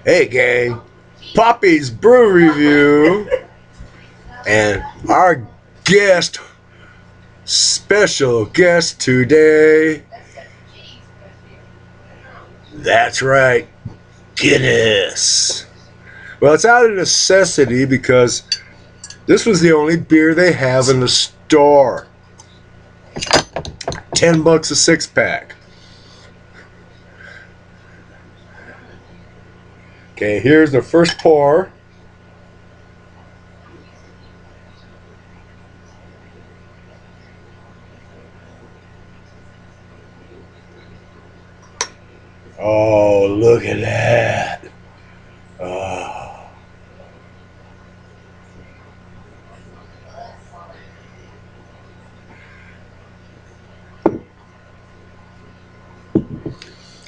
Hey gang, Poppy's Brew Review, and our guest, special guest today, that's right, Guinness. Well, it's out of necessity because this was the only beer they have in the store. $10 a six pack. Okay, here's the first pour. Oh, look at that. Oh.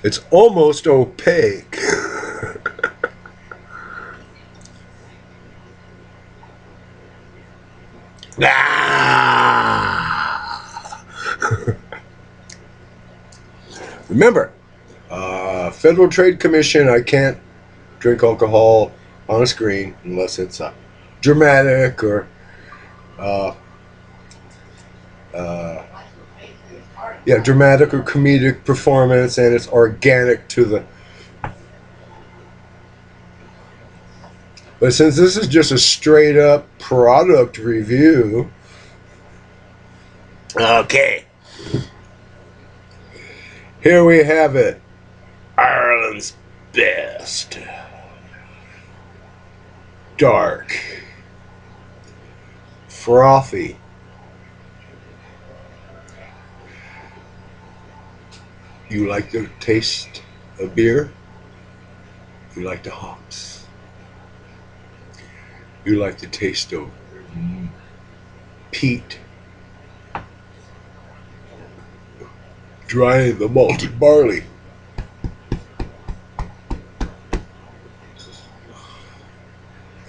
It's almost opaque. Ah! Remember, Federal Trade Commission, I can't drink alcohol on a screen unless it's dramatic or uh, uh, dramatic or comedic performance, and it's organic to the. But since this is just a straight up product review, okay, here we have it. Ireland's best. Dark. Frothy. You like the taste of beer? You like the hops? You like the taste of peat? Drying the malted barley?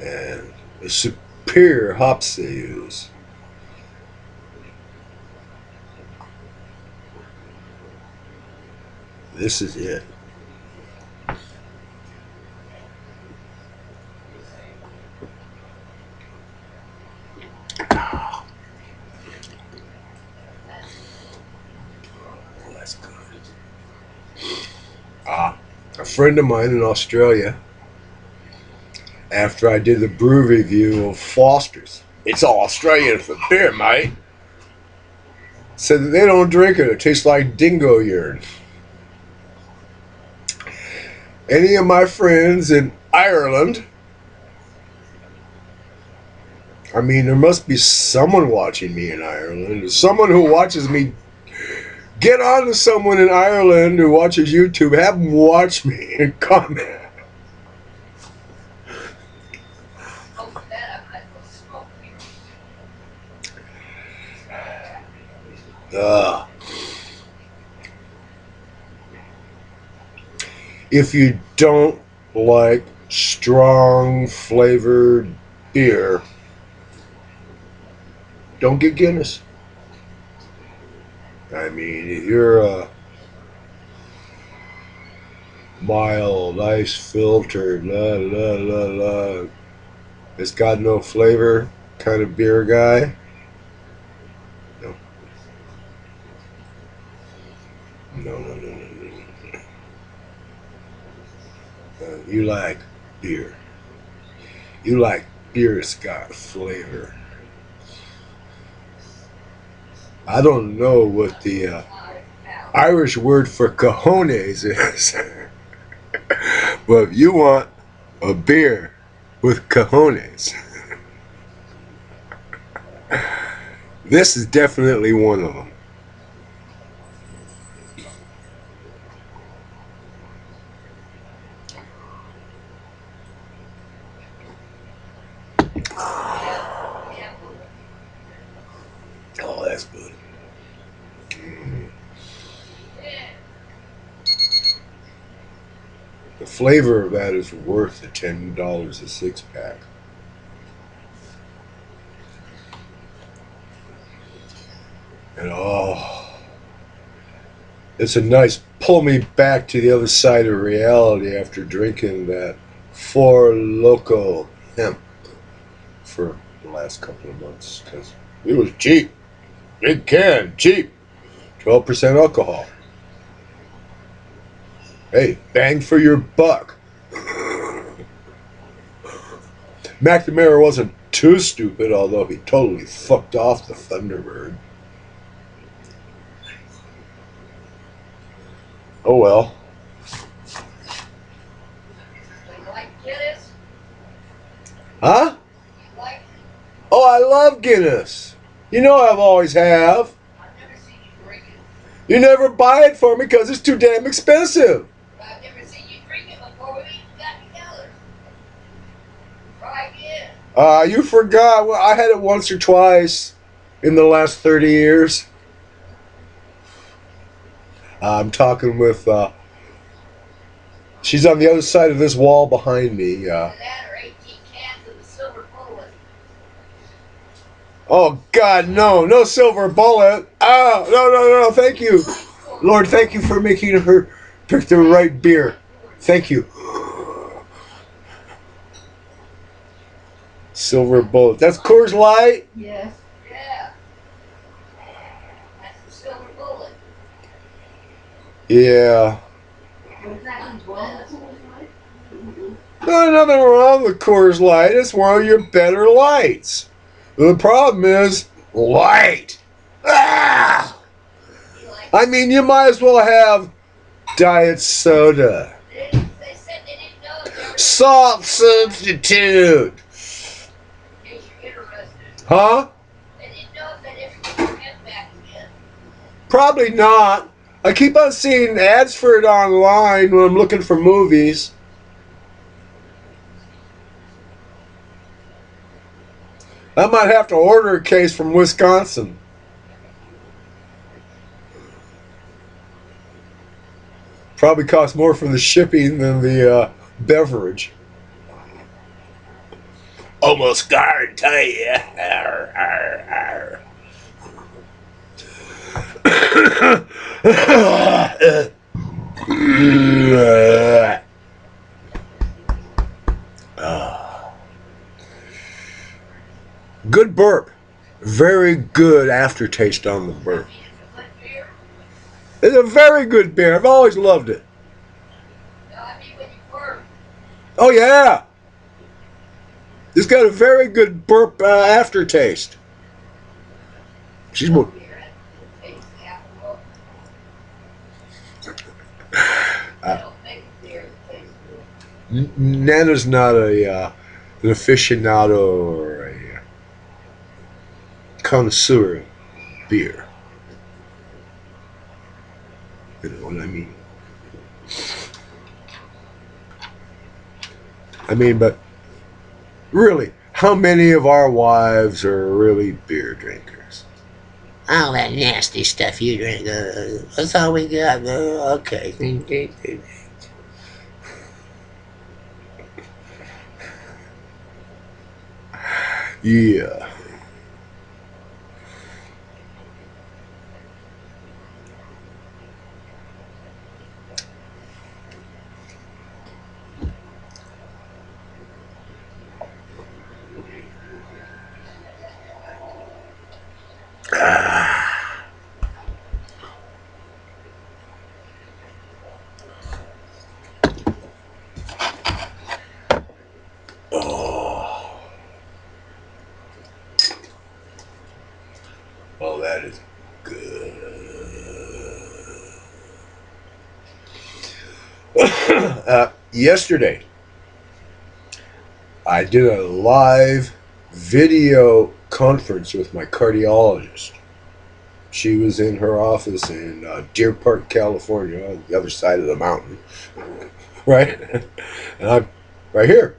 And the superior hops they use. This is it. Oh, that's good. A friend of mine in Australia, after I did the brew review of Foster's, it's all Australian for beer, mate, said that they don't drink it. It tastes like dingo urine. Any of my friends in Ireland, I mean, there must be someone watching me in Ireland. Someone who watches me. Get on to someone in Ireland who watches YouTube. Have them watch me and comment. Uh, if you don't like strong flavored beer, don't get Guinness. I mean, if you're a mild, ice filtered, la la la la, it's got no flavor kind of beer guy, no, no. You like beer. You like beer that's got flavor. I don't know what the Irish word for cojones is, but if you want a beer with cojones, this is definitely one of them. Oh, that's good. The flavor of that is worth the $10 a six pack. And oh, it's a nice pull me back to the other side of reality after drinking that for local hemp for the last couple of months because it was cheap. Big can, cheap. 12% alcohol. Hey, bang for your buck. McNamara wasn't too stupid, although he totally fucked off the Thunderbird. Oh well. You like Guinness? Huh? You like? Oh, I love Guinness. You know I've always have. I've never seen you drink it. You never buy it for me because it's too damn expensive. I've never seen you drink it before we even got together. Try again. You forgot. Well, I had it once or twice in the last 30 years. I'm talking with, she's on the other side of this wall behind me. That or 18 cans of the silver bullet. Oh, God, no. No silver bullet. Oh, no, thank you. Lord, thank you for making her pick the right beer. Thank you. Silver bullet. That's Coors Light? Yes. Yeah. That's the silver bullet. Yeah. Was that in 12? There's nothing wrong with Coors Light. It's one of your better lights. The problem is light. Ah! I mean, you might as well have diet soda. They said they didn't know if there was, Salt substitute. in case you're interested. Huh? They didn't know if they'd ever get their head back again. Probably not. I keep on seeing ads for it online when I'm looking for movies. I might have to order a case from Wisconsin. Probably costs more for the shipping than the beverage. Almost guarantee you. Arr, arr, arr. Good burp. Very good aftertaste on the burp. Good beer? It's a very good beer. I've always loved it. No, I mean when you burp. Oh, yeah. It's got a very good burp aftertaste. She's more. Beer, it tastes alcohol. Uh, They don't make a beer that tastes good. Nana's not an aficionado or a connoisseur of beer. You know what I mean? But really, how many of our wives are really beer drinkers? All that nasty stuff you drink. That's all we got. Okay. Yeah. Oh. Oh, that is good. Yesterday, I did a live video conference with my cardiologist. She was in her office in Deer Park, California, on the other side of the mountain, right? And I'm right here.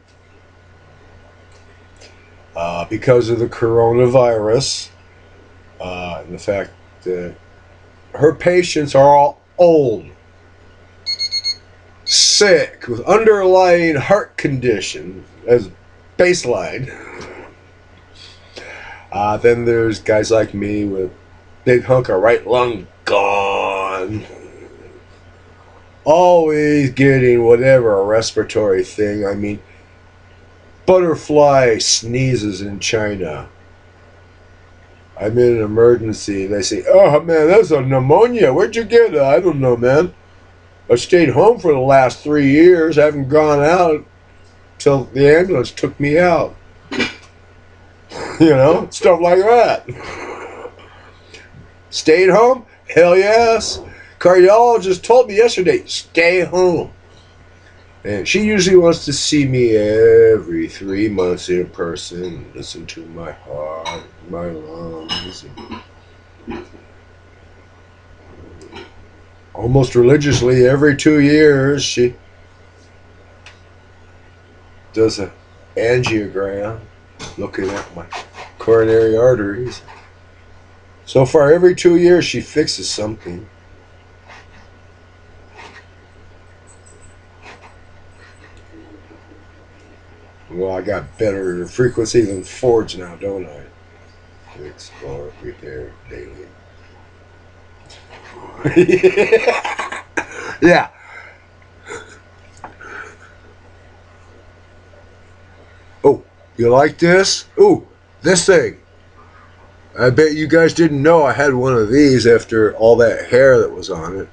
Because of the coronavirus and the fact that her patients are all old, sick, with underlying heart condition as baseline. Then there's guys like me with big hunk of right lung gone. Always getting whatever a respiratory thing. butterfly sneezes in China. I'm in an emergency. They say, "Oh man, that's a pneumonia. Where'd you get it?" I don't know, man. I stayed home for the last 3 years. I haven't gone out till the ambulance took me out. You know, stuff like that. Stayed home? Hell yes. Cardiologist told me yesterday, stay home. And she usually wants to see me every 3 months in person, listen to my heart, my lungs. Almost religiously, every 2 years, she does an angiogram looking at my coronary arteries. So far, every 2 years, she fixes something. Well, I got better frequency than Fords now, don't I? Explore, repair daily. Yeah. Oh, you like this? Oh, this thing. I bet you guys didn't know I had one of these after all that hair that was on it.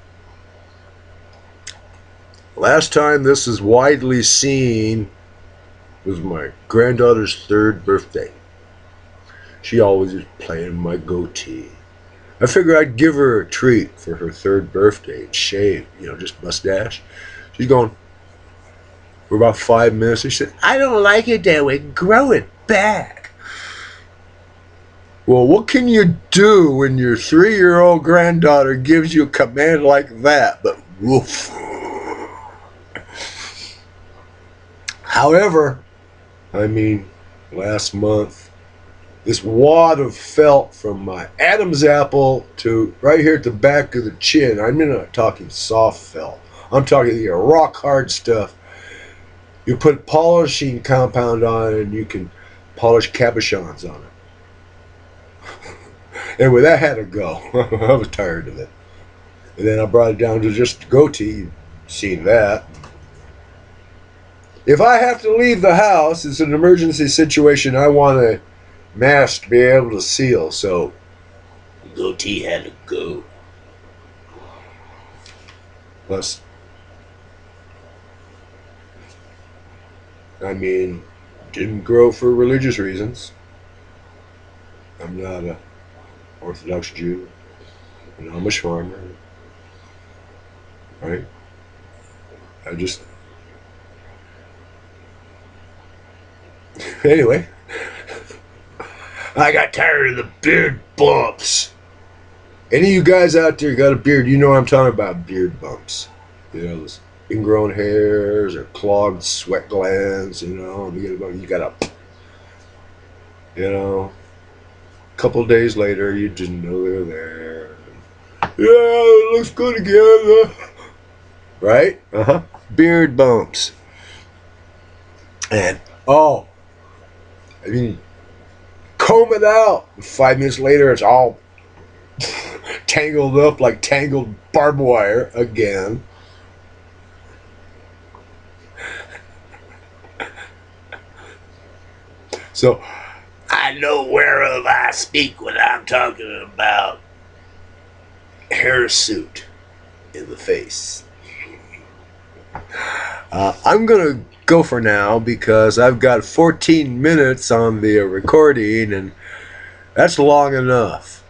Last time this was widely seen was my granddaughter's 3rd birthday. She always was playing my goatee. I figured I'd give her a treat for her 3rd birthday and shave, just mustache. She's going for about 5 minutes. She said, "I don't like it that way. Grow it back." Well, what can you do when your 3-year-old granddaughter gives you a command like that? But woof. However, last month, this wad of felt from my Adam's apple to right here at the back of the chin. I'm not talking soft felt. I'm talking rock hard stuff. You put polishing compound on it and you can polish cabochons on it. Anyway, that had to go. I was tired of it. And then I brought it down to just goatee. You've seen that. If I have to leave the house, it's an emergency situation. I want a mask to be able to seal. So goatee had to go. Plus, didn't grow for religious reasons. I'm not a Orthodox Jew. I'm an Amish farmer. Right? I just... Anyway. I got tired of the beard bumps. Any of you guys out there got a beard, you know I'm talking about beard bumps. Those ingrown hairs or clogged sweat glands, you got a couple days later, you didn't know they were there. Yeah, it looks good again. Right? Uh-huh. Beard bumps. And, comb it out. 5 minutes later, it's all tangled up like tangled barbed wire again. So, I know whereof I speak when I'm talking about hirsute in the face. I'm going to go for now because I've got 14 minutes on the recording and that's long enough.